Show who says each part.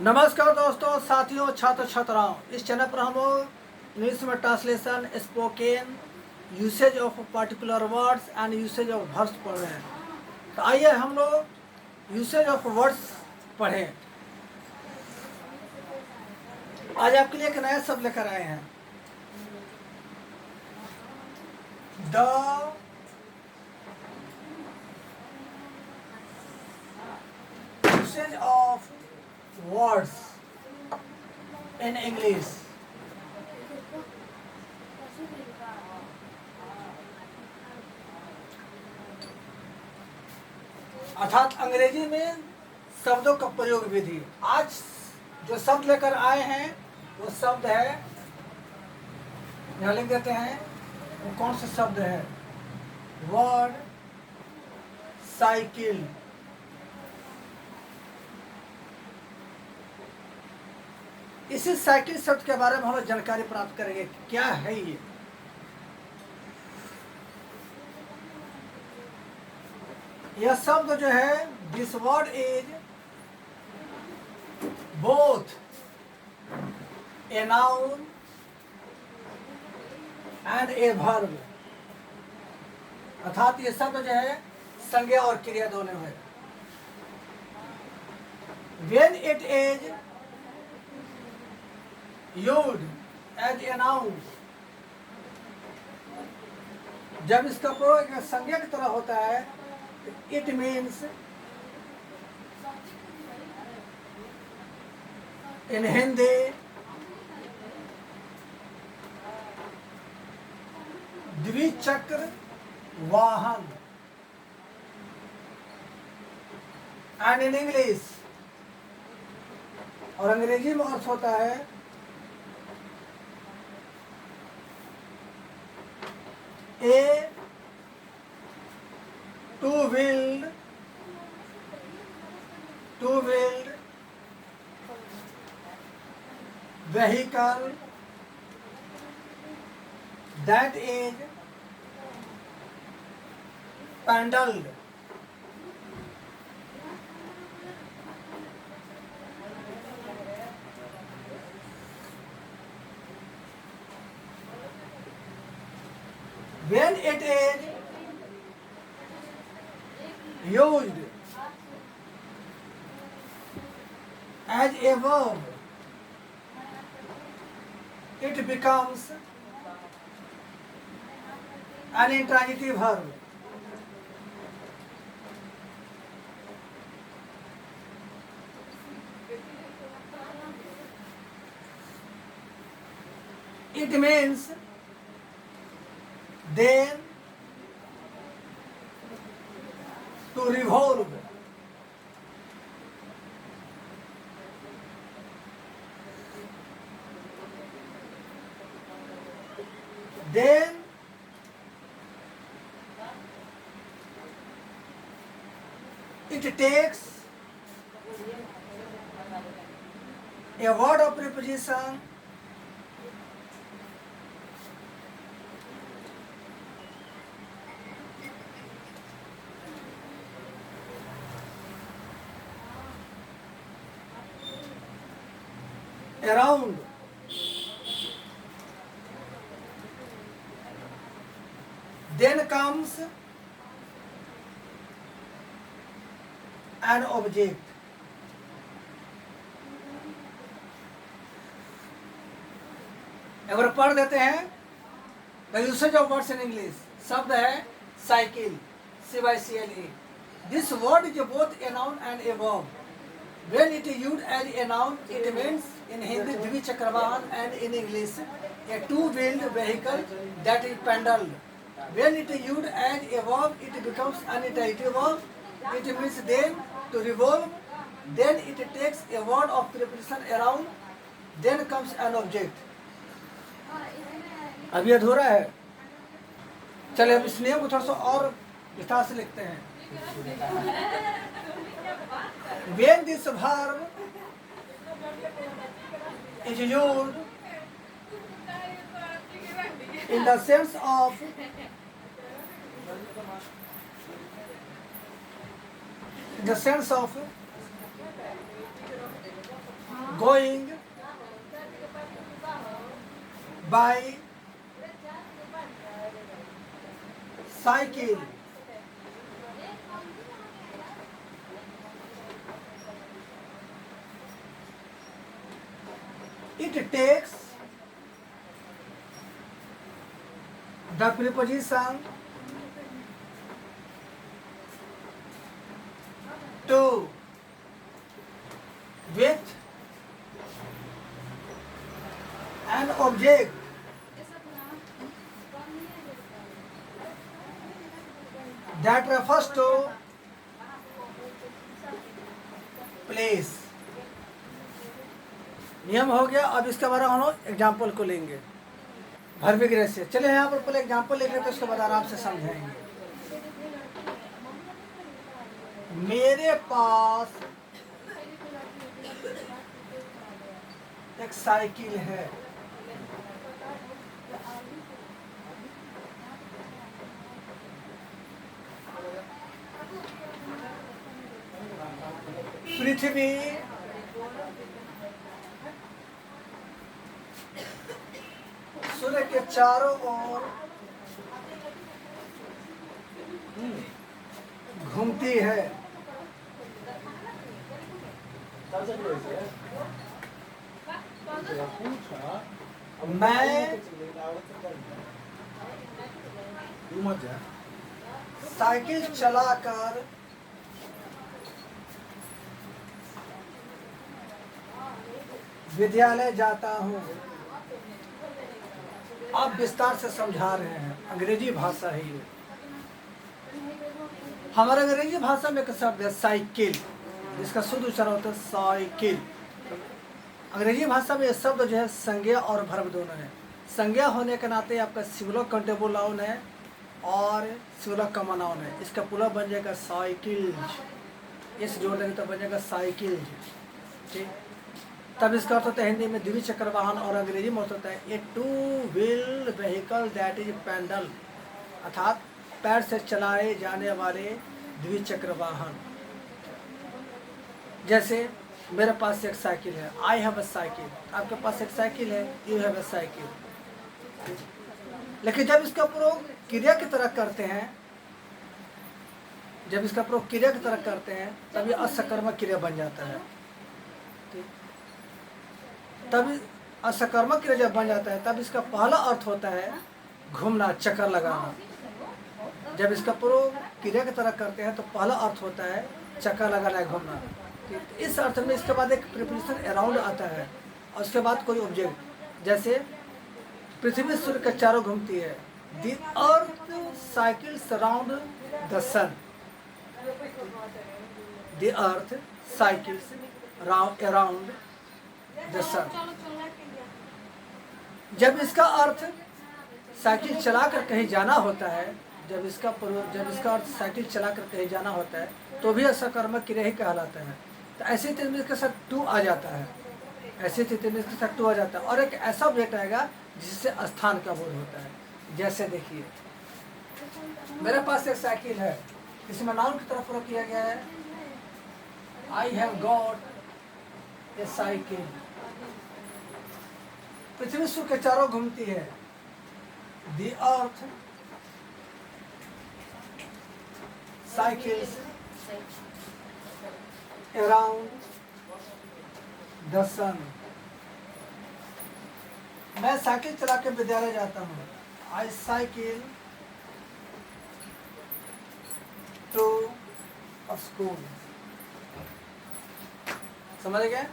Speaker 1: नमस्कार दोस्तों, साथियों, छात्र छात्राओं। इस चैनल पर हम लोग इंग्लिश में translation, spoken, usage of particular words and usage of words पढ़ रहे हैं। तो आइए हम लोग यूसेज ऑफ वर्ड्स पढ़ें। आज आपके लिए एक नया शब्द लेकर आए हैं, the usage of words in English. अर्थात अंग्रेजी में शब्दों का प्रयोग विधि। आज जो शब्द लेकर आए हैं वो शब्द है, यहाँ लिख देते हैं वो कौन सा शब्द है। Word cycle. इसी साइकिल शब्द के बारे में हम लोग जानकारी प्राप्त करेंगे, क्या है ये। यह शब्द जो है, this word is both a noun and a verb. अर्थात ये शब्द जो है संज्ञा और क्रिया दोनों है। When it is used as a noun, जब इसका प्रयोग एक संज्ञा की तरह होता है, it means in Hindi द्विचक्र वाहन, एंड इन इंग्लिश, और अंग्रेजी में अर्थ होता है a two wheeled vehicle that is pedaled. When it is used as a verb, it becomes an intransitive verb. It means then to revolve. Then it takes a word of preposition around then comes an object. अगर पढ़ देते हैं, the usage of words in English. शब्द है cycle, CYCLE। This word is both a noun and a verb. When it is used as a noun, it means in Hindi द्विचक्र वाहन, and in English a two-wheeled vehicle that is pedaled. When it is used as a verb, it becomes an intransitive verb. It means then to revolve. Then it takes a word of preposition around. Then comes an object. अभी अधूरा है। चलिए अब इस नियम को थोड़ा सा और विस्तार से लिखते हैं। When this verb is used in the sense of going by cycle. It takes the preposition to with an object that refers to place. नियम हो गया। अब इसके बारे में हम लोग एग्जाम्पल को लेंगे भरविग्रह से। चलिए यहाँ पर पहले एग्जाम्पल लेंगे तो उसके बाद आराम से समझाएंगे। मेरे पास एक साइकिल है। पृथ्वी सूर्य के चारों ओर घूमती है। मैं साइकिल चलाकर विद्यालय जाता हूँ। आप विस्तार से समझा रहे हैं, अंग्रेजी भाषा है ये। हमारे अंग्रेजी भाषा में एक शब्द है साइकिल, जिसका शुद्ध उच्चारण होता है साइकिल। अंग्रेजी भाषा में यह शब्द जो है संज्ञा और वर्ब दोनों है। संज्ञा होने के नाते आपका सिंगुलर काउंटेबल नाउन है और सिंगुलर कॉमन नाउन है। इसका पूरा बन जाएगा साइकिल, इस जोड़ देंगे तो बन जाएगा साइकिल। ठीक, तब इसका अर्थ होता है हिंदी में द्विचक्र वाहन और अंग्रेजी में होता है a two wheel vehicle that is pedal, अर्थात पैर से चलाए जाने वाले द्विचक्र वाहन। जैसे मेरे पास एक साइकिल है, आई हैव अ साइकिल। आपके पास एक साइकिल है, यू हैव अ साइकिल। लेकिन जब इसका प्रयोग क्रिया की तरह करते हैं, जब इसका प्रयोग क्रिया की तरह करते हैं तब ये असकर्मक क्रिया बन जाता है। तब असकर्मक क्रिया जब बन जाता है तब इसका पहला अर्थ होता है घूमना, चक्कर लगाना। जब इसका प्रयोग क्रिया की तरह करते हैं तो पहला अर्थ होता है चक्कर लगाना, घूमना। इस अर्थ में इसके बाद एक प्रीपोजिशन अराउंड आता है और उसके बाद कोई ऑब्जेक्ट। जैसे पृथ्वी सूर्य के चारों घूमती है, the earth cycles around the sun. The earth cycles around the sun. जब इसका अर्थ साइकिल चलाकर कहीं जाना होता है, जब इसका अर्थ साइकिल चलाकर कहीं जाना होता है तो भी असकर्मक क्रिया ही कहलाता है। तो ऐसी स्थिति में इसके साथ टू आ जाता है, ऐसी स्थिति में इसके साथ टू आ जाता है और एक ऐसा ऑब्जेक्ट आएगा जिससे स्थान का बोध होता है। जैसे देखिए मेरे पास एक साइकिल है, इसमें नाउन की तरफ प्रयोग किया गया है I have got a cycle. पृथ्वी सूर्य के चारों घूमती है, the earth cycles around the sun. मैं साइकिल चला के विद्यालय जाता हूँ, आई साइकिल टू स्कूल। समझ गए?